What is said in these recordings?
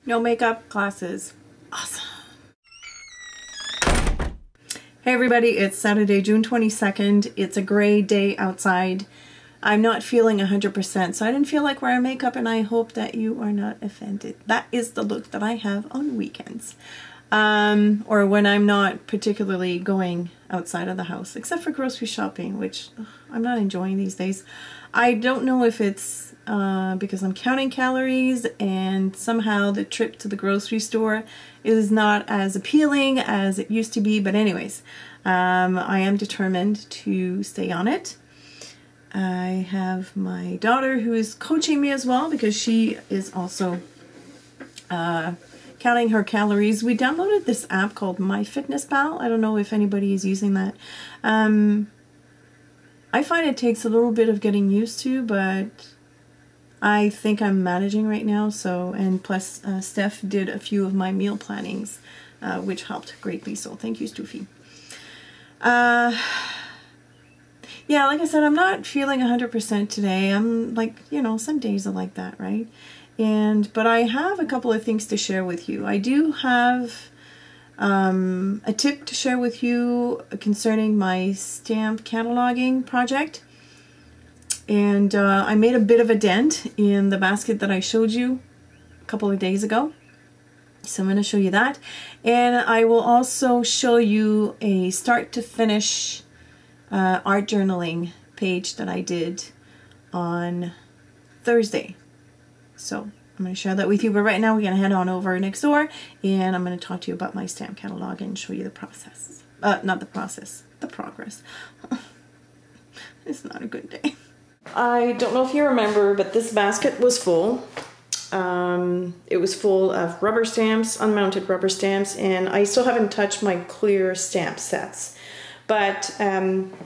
No makeup classes. Awesome. Hey everybody, it's Saturday, June 22nd. It's a gray day outside. I'm not feeling 100%, so I didn't feel like wearing makeup, and I hope that you are not offended. That is the look that I have on weekends. Or when I'm not particularly going outside of the house, except for grocery shopping, which I'm not enjoying these days. I don't know if it's because I'm counting calories and somehow the trip to the grocery store is not as appealing as it used to be, but anyways, I am determined to stay on it. I have my daughter who is coaching me as well because she is also counting her calories. We downloaded this app called MyFitnessPal. I don't know if anybody is using that. I find it takes a little bit of getting used to, but I think I'm managing right now. So, and plus Steph did a few of my meal plannings, which helped greatly. So thank you, Stoofy. Yeah, like I said, I'm not feeling 100% today. I'm like, you know, some days are like that, right? But I have a couple of things to share with you. I do have a tip to share with you concerning my stamp cataloging project. And I made a bit of a dent in the basket that I showed you a couple of days ago. So I'm going to show you that. And I will also show you a start to finish art journaling page that I did on Thursday. So I'm going to share that with you, but right now we're going to head on over next door and I'm going to talk to you about my stamp catalog and show you the process. Not the process, the progress. It's not a good day. I don't know if you remember, but this basket was full. It was full of rubber stamps, unmounted rubber stamps, and I still haven't touched my clear stamp sets. But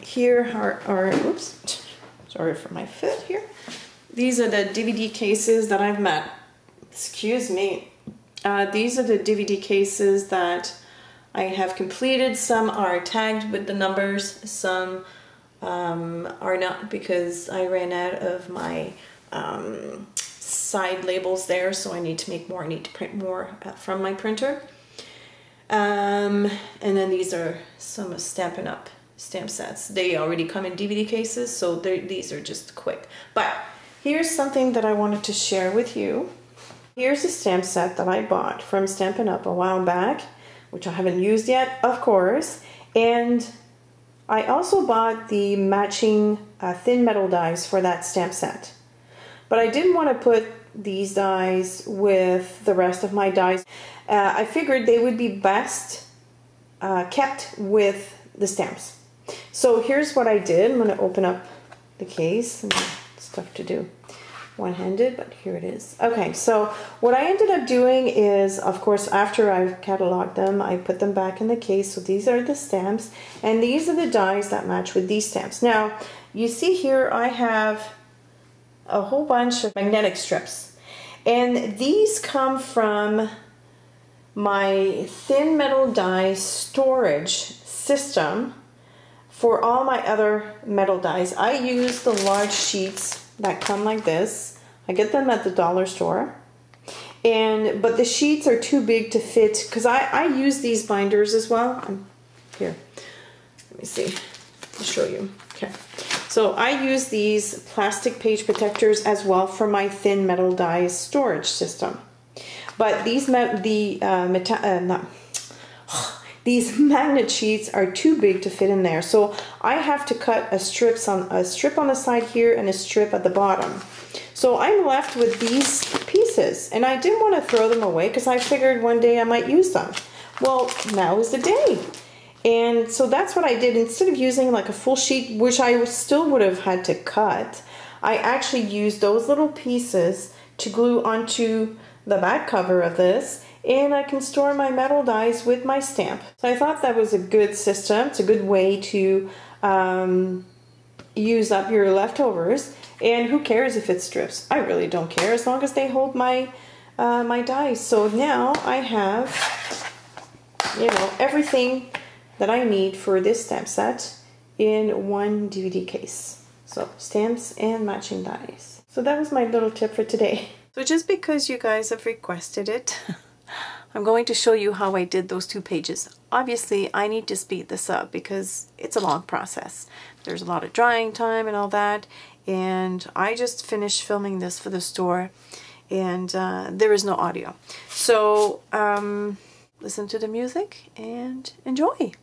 here are, oops, sorry for my foot here. These are the DVD cases that I've met. Excuse me. These are the DVD cases that I have completed. Some are tagged with the numbers, some are not because I ran out of my side labels there, so I need to make more. I need to print more from my printer. And then these are some Stampin' Up! Stamp sets. They already come in DVD cases, so these are just quick. But here's something that I wanted to share with you. Here's a stamp set that I bought from Stampin' Up! A while back, which I haven't used yet, of course. And I also bought the matching thin metal dies for that stamp set. But I didn't want to put these dies with the rest of my dies. I figured they would be best kept with the stamps. So here's what I did. I'm going to open up the case. And stuff to do one-handed, but here it is. Okay, so what I ended up doing is, of course, after I've cataloged them, I put them back in the case. So these are the stamps, and these are the dies that match with these stamps. Now, you see here I have a whole bunch of magnetic strips, and these come from my thin metal die storage system for all my other metal dies. I use the large sheets that come like this. I get them at the dollar store, but the sheets are too big to fit because I use these binders as well. Here, let me see, I'll show you. Okay, so I use these plastic page protectors as well for my thin metal dies storage system. But these these magnet sheets are too big to fit in there, so I have to cut a strip on the side here and a strip at the bottom. So I'm left with these pieces, and I didn't want to throw them away because I figured one day I might use them. Well, now is the day. And so that's what I did. Instead of using like a full sheet, which I still would have had to cut, I actually used those little pieces to glue onto the back cover of this, and I can store my metal dies with my stamp. So I thought that was a good system. It's a good way to use up your leftovers, and who cares if it strips? I really don't care as long as they hold my my dies. So now I have, you know, everything that I need for this stamp set in one DVD case. So stamps and matching dies. So that was my little tip for today. So just because you guys have requested it, I'm going to show you how I did those 2 pages. Obviously, I need to speed this up because it's a long process. There's a lot of drying time and all that, and I just finished filming this for the store, and there is no audio. So listen to the music and enjoy.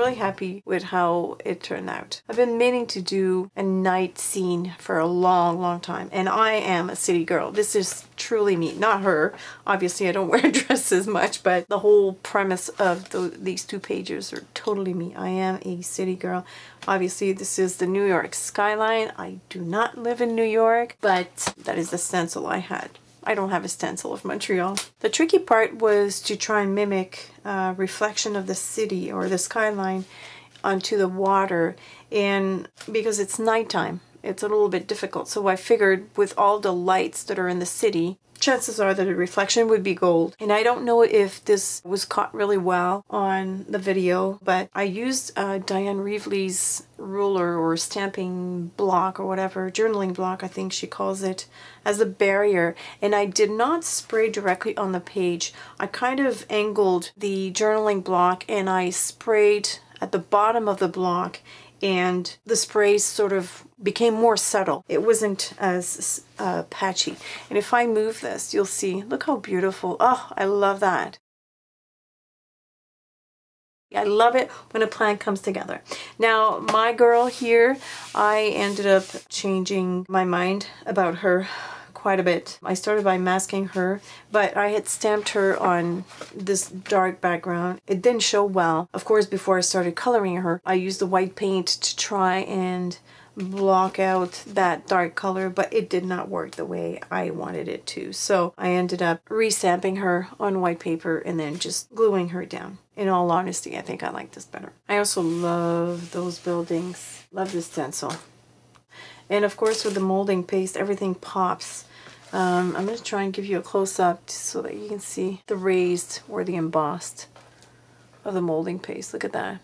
really happy with how it turned out. I've been meaning to do a night scene for a long time, and I am a city girl. This is truly me, not her. Obviously I don't wear dresses much, but the whole premise of these 2 pages are totally me. I am a city girl. Obviously this is the New York skyline. I do not live in New York, but that is the stencil I had. I don't have a stencil of Montreal. The tricky part was to try and mimic reflection of the city or the skyline onto the water, and because it's nighttime, it's a little bit difficult. So I figured with all the lights that are in the city, chances are that the reflection would be gold. And I don't know if this was caught really well on the video, but I used Diane Reevely's ruler or stamping block or whatever, journaling block I think she calls it, as a barrier, and I did not spray directly on the page. I kind of angled the journaling block and I sprayed at the bottom of the block, and the spray sort of became more subtle. It wasn't as patchy. And if I move this, you'll see, look how beautiful. Oh, I love that. I love it when a plan comes together. Now, my girl here, I ended up changing my mind about her quite a bit. I started by masking her, but I had stamped her on this dark background. It didn't show well. Of course, before I started coloring her, I used the white paint to try and block out that dark color, but it did not work the way I wanted it to. So I ended up re-stamping her on white paper and then just gluing her down. In all honesty, I think I like this better. I also love those buildings. Love this stencil. And of course with the molding paste, everything pops. I'm going to try and give you a close-up so that you can see the raised or the embossed of the molding paste. Look at that.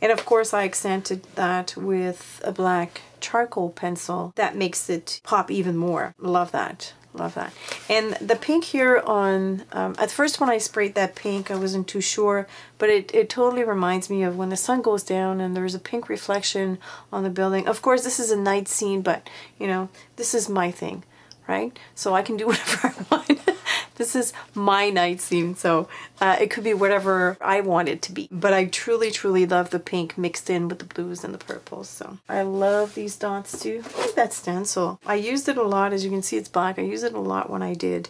And of course I accented that with a black charcoal pencil. That makes it pop even more. Love that. Love that. And the pink here on, at first when I sprayed that pink, I wasn't too sure, but it totally reminds me of when the sun goes down and there's a pink reflection on the building. Of course, this is a night scene, but you know, this is my thing, right? So I can do whatever I want. This is my night scene, so it could be whatever I want it to be. But I truly love the pink mixed in with the blues and the purples. So I love these dots too. Look at that stencil. I used it a lot. As you can see, it's black. I used it a lot when I did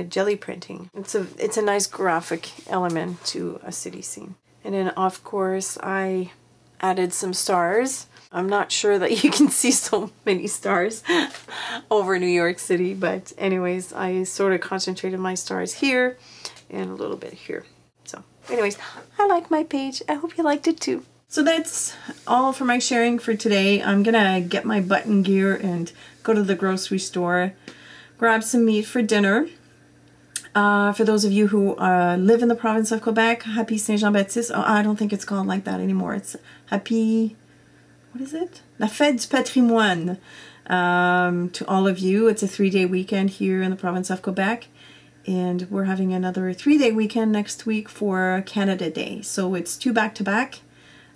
jelly printing. It's a nice graphic element to a city scene. And then of course I added some stars. I'm not sure that you can see so many stars over New York City, but anyways, I sort of concentrated my stars here and a little bit here. So anyways, I like my page. I hope you liked it too. So that's all for my sharing for today. I'm gonna get my button gear and go to the grocery store, grab some meat for dinner. For those of you who live in the province of Quebec, Happy Saint-Jean-Baptiste. Oh, I don't think it's called like that anymore. It's Happy... what is it? La Fête du Patrimoine. To all of you, it's a 3-day weekend here in the province of Quebec, and we're having another 3-day weekend next week for Canada Day. So it's 2 back-to-back.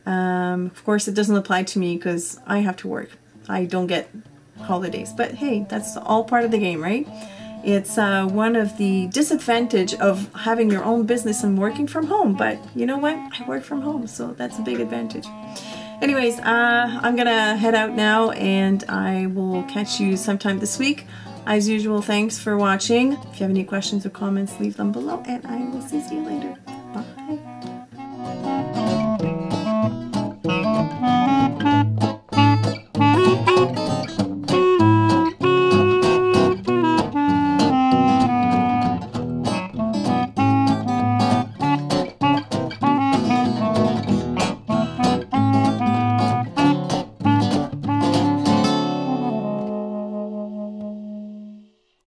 Of course, it doesn't apply to me because I have to work. I don't get holidays, but hey, that's all part of the game, right? It's one of the disadvantages of having your own business and working from home, but you know what? I work from home, so that's a big advantage. Anyways, I'm gonna head out now and I will catch you sometime this week. As usual, thanks for watching. If you have any questions or comments, leave them below and I will see you later.